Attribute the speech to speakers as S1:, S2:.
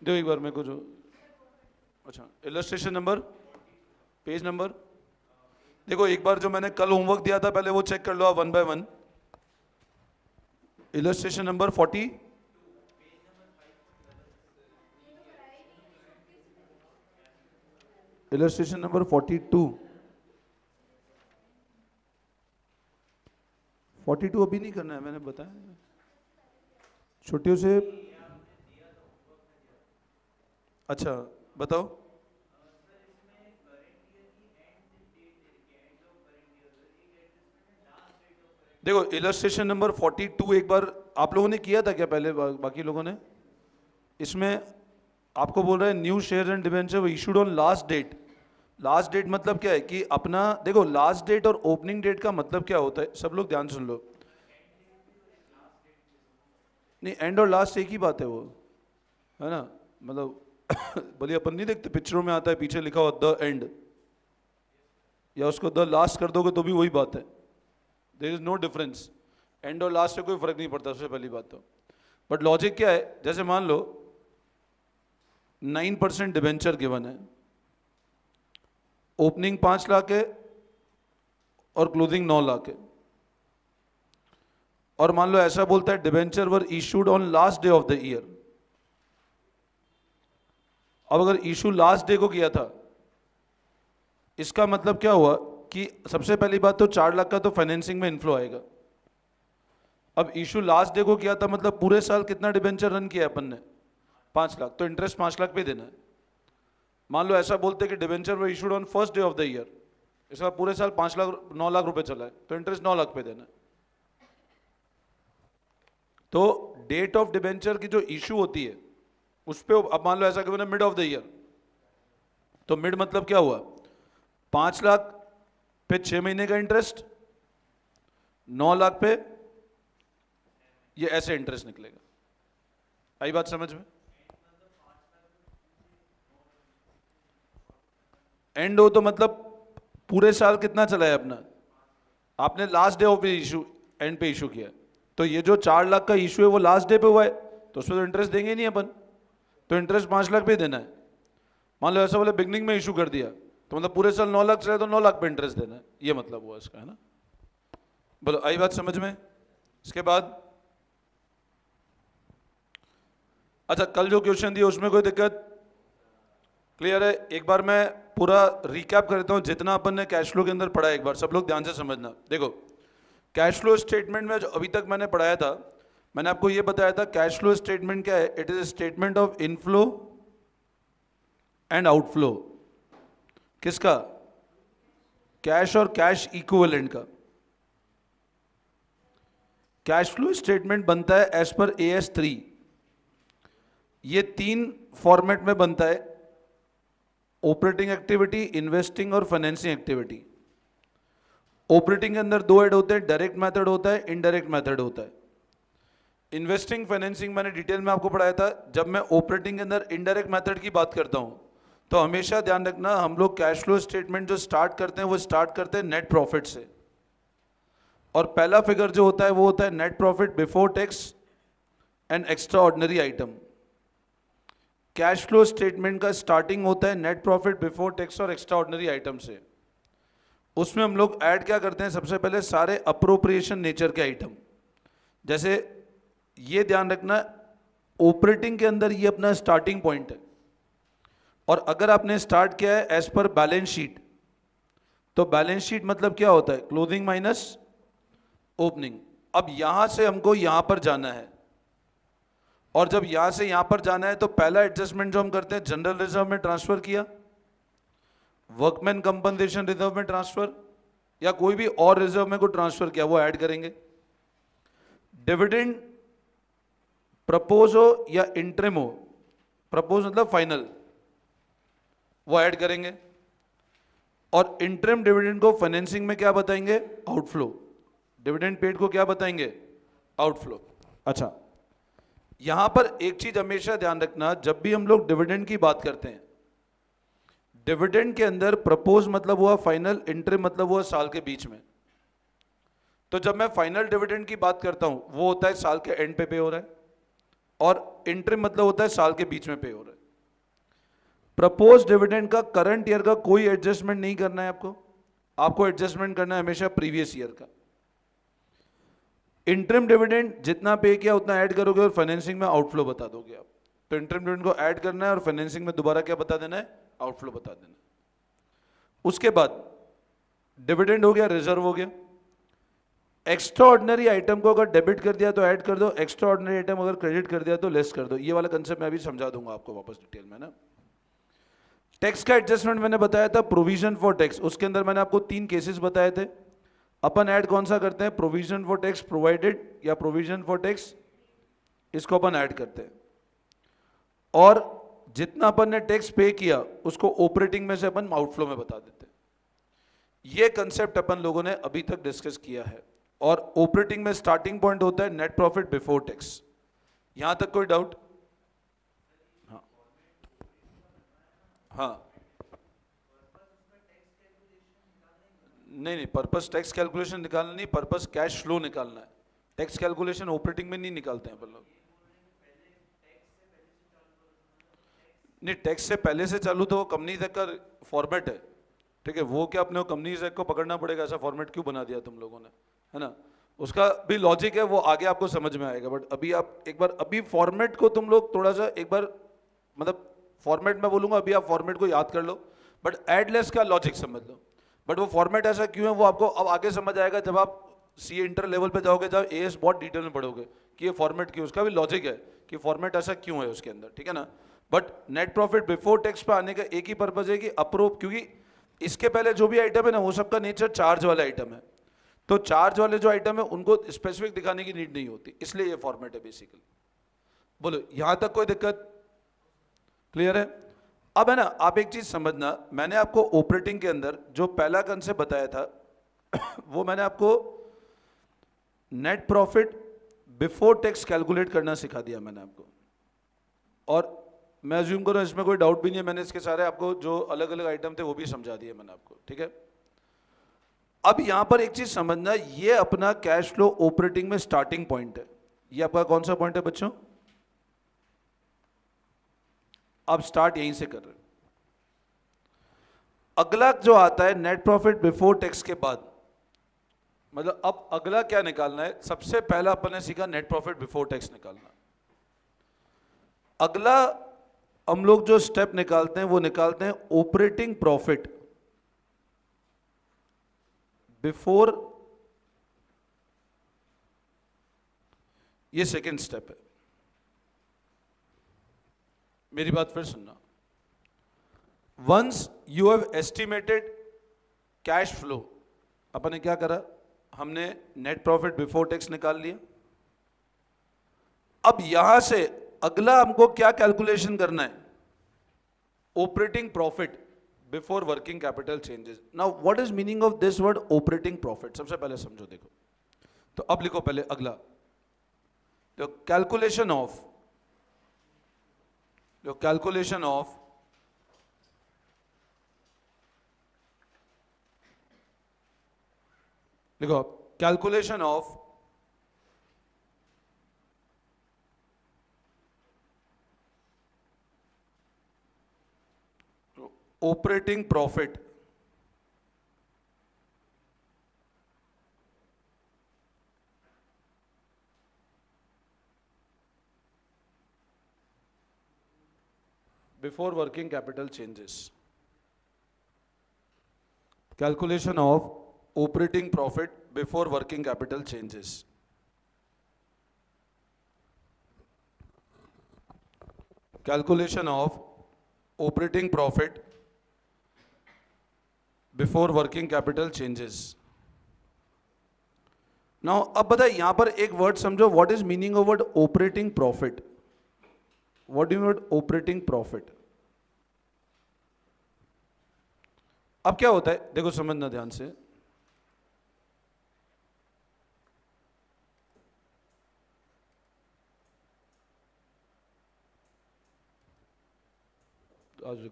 S1: दो एक बार मेरे को जो, अच्छा इलस्ट्रेशन नंबर, पेज नंबर। देखो एक बार जो मैंने कल होमवर्क दिया था पहले वो चेक कर लो आप one by one. Illustration number 40, illustration number 42, 42 अभी नहीं करना है मैंने बताया छुट्टियों से। अच्छा बताओ। देखो इलस्ट्रेशन नंबर 42 एक बार आप लोगों ने किया था क्या पहले, बाकी लोगों ने? इसमें आपको बोल रहे हैं new share and debenture issued on last date. Last date मतलब क्या है कि अपना, देखो लास्ट डेट और ओपनिंग डेट का मतलब क्या होता है, सब लोग ध्यान सुन लो। नहीं, एंड और लास्ट एक ही बात है वो, है ना? मतलब भले अपन नहीं देखते पिक्चरों में आता है पीछे लिखा हुआ द एंड, या उसको द लास्ट कर दोगे तो भी वही बात है। There is no difference, and और लास्ट से कोई फर्क नहीं पड़ता, सबसे पहली बात तो। बट लॉजिक क्या है, जैसे मान लो 9% डिबेंचर गिवन है, ओपनिंग 5 लाख है और क्लोजिंग 9 लाख है, और मान लो ऐसा बोलता है debenture were issued on last day of the year. अब अगर इशू लास्ट डे को किया था, इसका मतलब क्या हुआ कि सबसे पहली बात तो 4 लाख का तो फाइनेंसिंग में इन्फ्लो आएगा। अब इशू लास्ट डे को किया था मतलब पूरे साल कितना डिबेंचर रन किया अपन ने, 5 लाख, तो इंटरेस्ट 5 लाख पे देना है। मान लो ऐसा बोलते कि debenture were issued on first day of the year, इसका पूरे साल 5 लाख 9 लाख रुपए चला है, तो इंटरेस्ट 9 लाख पे देना है। तो डेट ऑफ डिबेंचर की जो इशू होती है उस पे, अब मान लो ऐसा कि मिड ऑफ द ईयर, तो मिड मतलब क्या हुआ, 5 लाख पे 6 महीने का इंटरेस्ट, 9 लाख पे ये ऐसे इंटरेस्ट निकलेगा। आई बात समझ में? एंड हो तो मतलब पूरे साल कितना चला है अपना, आपने last day of issue, and पे इशू किया, तो ये जो 4 लाख का इशू है वो लास्ट डे पे हुआ है, तो उसमें तो इंटरेस्ट देंगे नहीं अपन, तो इंटरेस्ट 5 लाख पे देना है। मान लो ऐसा बोले बिगनिंग में इशू कर दिया, तो मतलब पूरे साल 9 लाख चला तो 9 लाख पे इंटरेस्ट देना है, ये मतलब हुआ इसका, है ना? बोलो आई बात समझ में? इसके बाद अच्छा, कल जो क्वेश्चन दिया उसमें कोई दिक्कत? क्लियर है? एक बार मैं पूरा रिकैप करता हूं जितना अपन ने कैश फ्लो के अंदर पढ़ा है, एक बार सब लोग ध्यान से समझना। देखो कैश फ्लो स्टेटमेंट में जो अभी तक मैंने पढ़ाया था, मैंने आपको यह बताया था कैश फ्लो स्टेटमेंट क्या है, it is statement of inflow and outflow. किसका? कैश और कैश इक्विवेलेंट का। कैश फ्लो स्टेटमेंट बनता है एज पर AS3। ये 3 फॉर्मेट में बनता है, ऑपरेटिंग एक्टिविटी, इन्वेस्टिंग और फाइनेंसिंग एक्टिविटी। ऑपरेटिंग के अंदर 2 ऐड होते हैं, डायरेक्ट मेथड होता है, इनडायरेक्ट मेथड होता है। इन्वेस्टिंग फाइनेंसिंग मैंने डिटेल में आपको पढ़ाया था। जब मैं ऑपरेटिंग के अंदर इनडायरेक्ट मेथड की बात करता हूं तो हमेशा ध्यान रखना, हम लोग कैश फ्लो स्टेटमेंट जो स्टार्ट करते हैं वो स्टार्ट करते हैं नेट प्रॉफिट से, और पहला फिगर जो होता है वो होता है net profit before tax and extra ordinary item. Cash flow statement का स्टार्टिंग होता है नेट प्रॉफिट बिफोर टैक्स और एक्स्ट्रा ऑर्डिनरी आइटम से। उसमें हम लोग ऐड क्या करते हैं, सबसे पहले सारे अप्रोप्रिएशन नेचर के आइटम। जैसे ये ध्यान रखना, ऑपरेटिंग के अंदर ये अपना स्टार्टिंग पॉइंट है, और अगर आपने स्टार्ट किया है एज पर बैलेंस शीट, तो बैलेंस शीट मतलब क्या होता है, क्लोजिंग माइनस ओपनिंग। अब यहां से हमको यहां पर जाना है, और जब यहां से यहां पर जाना है तो पहला एडजस्टमेंट जो हम करते हैं, जनरल रिजर्व में ट्रांसफर किया, वर्कमैन कंपनसेशन रिजर्व में ट्रांसफर, या कोई भी और रिजर्व में को ट्रांसफर किया, वो ऐड करेंगे। डिविडेंड प्रपोज हो या इंटरिम हो, प्रपोज मतलब फाइनल, वो ऐड करेंगे। और इंटरिम डिविडेंड को फाइनेंसिंग में क्या बताएंगे, आउटफ्लो। डिविडेंड पेड को क्या बताएंगे, आउटफ्लो। अच्छा, यहां पर एक चीज हमेशा ध्यान रखना, जब भी हम लोग डिविडेंड की बात करते हैं, डिविडेंड के अंदर प्रपोज मतलब हुआ फाइनल, इंटरिम मतलब हुआ साल के बीच में। तो जब मैं फाइनल डिविडेंड की बात करता हूं वो होता है साल के एंड पे हो रहा है, और इंटरिम मतलब होता है साल के बीच में पे हो रहा है। प्रपोज डिविडेंड का करंट ईयर का कोई एडजस्टमेंट नहीं करना है आपको, आपको एडजस्टमेंट करना है हमेशा प्रीवियस ईयर का। इंटरिम डिविडेंड जितना पे किया उतना ऐड करोगे और फाइनेंसिंग में आउटफ्लो बता दोगे आप। तो इंटरिम डिविडेंड को ऐड करना है और फाइनेंसिंग में दोबारा क्या बता देना है, आउटफ्लो बता देना है। उसके बाद डिविडेंड हो गया, रिजर्व हो गया। एक्स्ट्रा ऑर्डिनरी आइटम को अगर डेबिट कर दिया तो ऐड कर दो, एक्स्ट्रा ऑर्डिनरी आइटम अगर क्रेडिट कर दिया तो लेस कर दो। ये वाला कंसेप्ट मैं अभी समझा दूंगा आपको वापस डिटेल में ना। टैक्स का एडजस्टमेंट मैंने बताया था, प्रोविजन फॉर टैक्स, उसके अंदर मैंने आपको 3 केसेस बताए थे। अपन ऐड कौन सा करते हैं, प्रोविजन फॉर टैक्स प्रोवाइडेड या प्रोविजन फॉर टैक्स, इसको अपन ऐड करते हैं। और जितना अपन ने टैक्स पे किया उसको ऑपरेटिंग में से अपन आउटफ्लो में बता देते हैं। ये कंसेप्ट अपन लोगों ने अभी तक डिस्कस किया है। और ऑपरेटिंग में स्टार्टिंग पॉइंट होता है नेट प्रॉफिट बिफोर टैक्स। यहां तक कोई डाउट? हाँ हाँ, नहीं, पर्पस टैक्स कैलकुलेशन निकालना नहीं, पर्पस कैश फ्लो निकालना है। टैक्स कैलकुलेशन ऑपरेटिंग में नहीं निकालते हैं अपन लोग। नहीं, टैक्स से पहले से चालू तो वो कंपनी एक्ट का फॉर्मेट है, ठीक है। वो क्या अपने कंपनी एक्ट को पकड़ना पड़ेगा, ऐसा फॉर्मेट क्यों बना दिया तुम लोगों ने, है ना। उसका भी लॉजिक है, वो आगे आपको समझ में आएगा। बट अभी आप एक बार अभी फॉर्मेट को तुम लोग थोड़ा सा एक बार, मतलब फॉर्मेट में बोलूंगा, अभी आप फॉर्मेट को याद कर लो, बट एडलेस का लॉजिक समझ लो। बट वो फॉर्मेट ऐसा क्यों है वो आपको अब आगे समझ आएगा जब आप सी इंटर लेवल पे जाओगे, जब एएस बहुत डिटेल में पढ़ोगे कि ये फॉर्मेट क्यों, उसका भी लॉजिक है कि फॉर्मेट ऐसा क्यों है उसके अंदर, ठीक है ना। But net profit before tax पे आने का एक ही पर्पज है कि अप्रूव, क्योंकि इसके पहले जो भी आइटम है ना वो सबका नेचर चार्ज वाला आइटम है। तो चार्ज वाले जो आइटम है उनको स्पेसिफिक दिखाने की नीड नहीं होती, इसलिए ये फॉर्मेट है बेसिकली। बोलो यहां तक कोई दिक्कत? क्लियर है? अब है ना, आप एक चीज समझना, मैंने आपको ऑपरेटिंग के अंदर जो पहला कंसेप्ट बताया था वो मैंने आपको net profit before tax calculate करना सिखा दिया मैंने आपको। और मैं अज्यूम करूं इसमें कोई डाउट भी नहीं है, मैंने इसके सारे आपको जो अलग अलग आइटम थे वो भी समझा दिए मैंने आपको, ठीक है। अब यहां पर एक चीज समझना, ये अपना कैश फ्लो ऑपरेटिंग में स्टार्टिंग पॉइंट है। ये आपका कौन सा पॉइंट है बच्चों? आप स्टार्ट यहीं से कर रहे हैं। अगला जो आता है नेट प्रॉफिट बिफोर टैक्स के बाद, मतलब अब अगला क्या निकालना है, सबसे पहला अपन ने सीखा नेट प्रॉफिट बिफोर टैक्स निकालना। अगला हम लोग जो स्टेप निकालते हैं वो निकालते हैं ऑपरेटिंग प्रॉफिट बिफोर, ये सेकेंड स्टेप है। मेरी बात फिर सुनना। Once you have estimated cash flow, अपन ने क्या करा, हमने नेट प्रॉफिट बिफोर टैक्स निकाल लिया। अब यहां से अगला हमको क्या कैलकुलेशन करना है, operating profit before working capital changes. Now what is meaning of this word operating profit, सबसे पहले समझो। देखो तो अब लिखो पहले अगला, the calculation of, the calculation of देखो calculation of operating profit before working capital changes. Calculation of operating profit before working capital changes. Calculation of operating profit before working capital changes. Now अब बताए यहां पर एक word समझो, what is meaning of word operating profit? What do you mean operating profit? अब क्या होता है देखो समझना ध्यान से। आज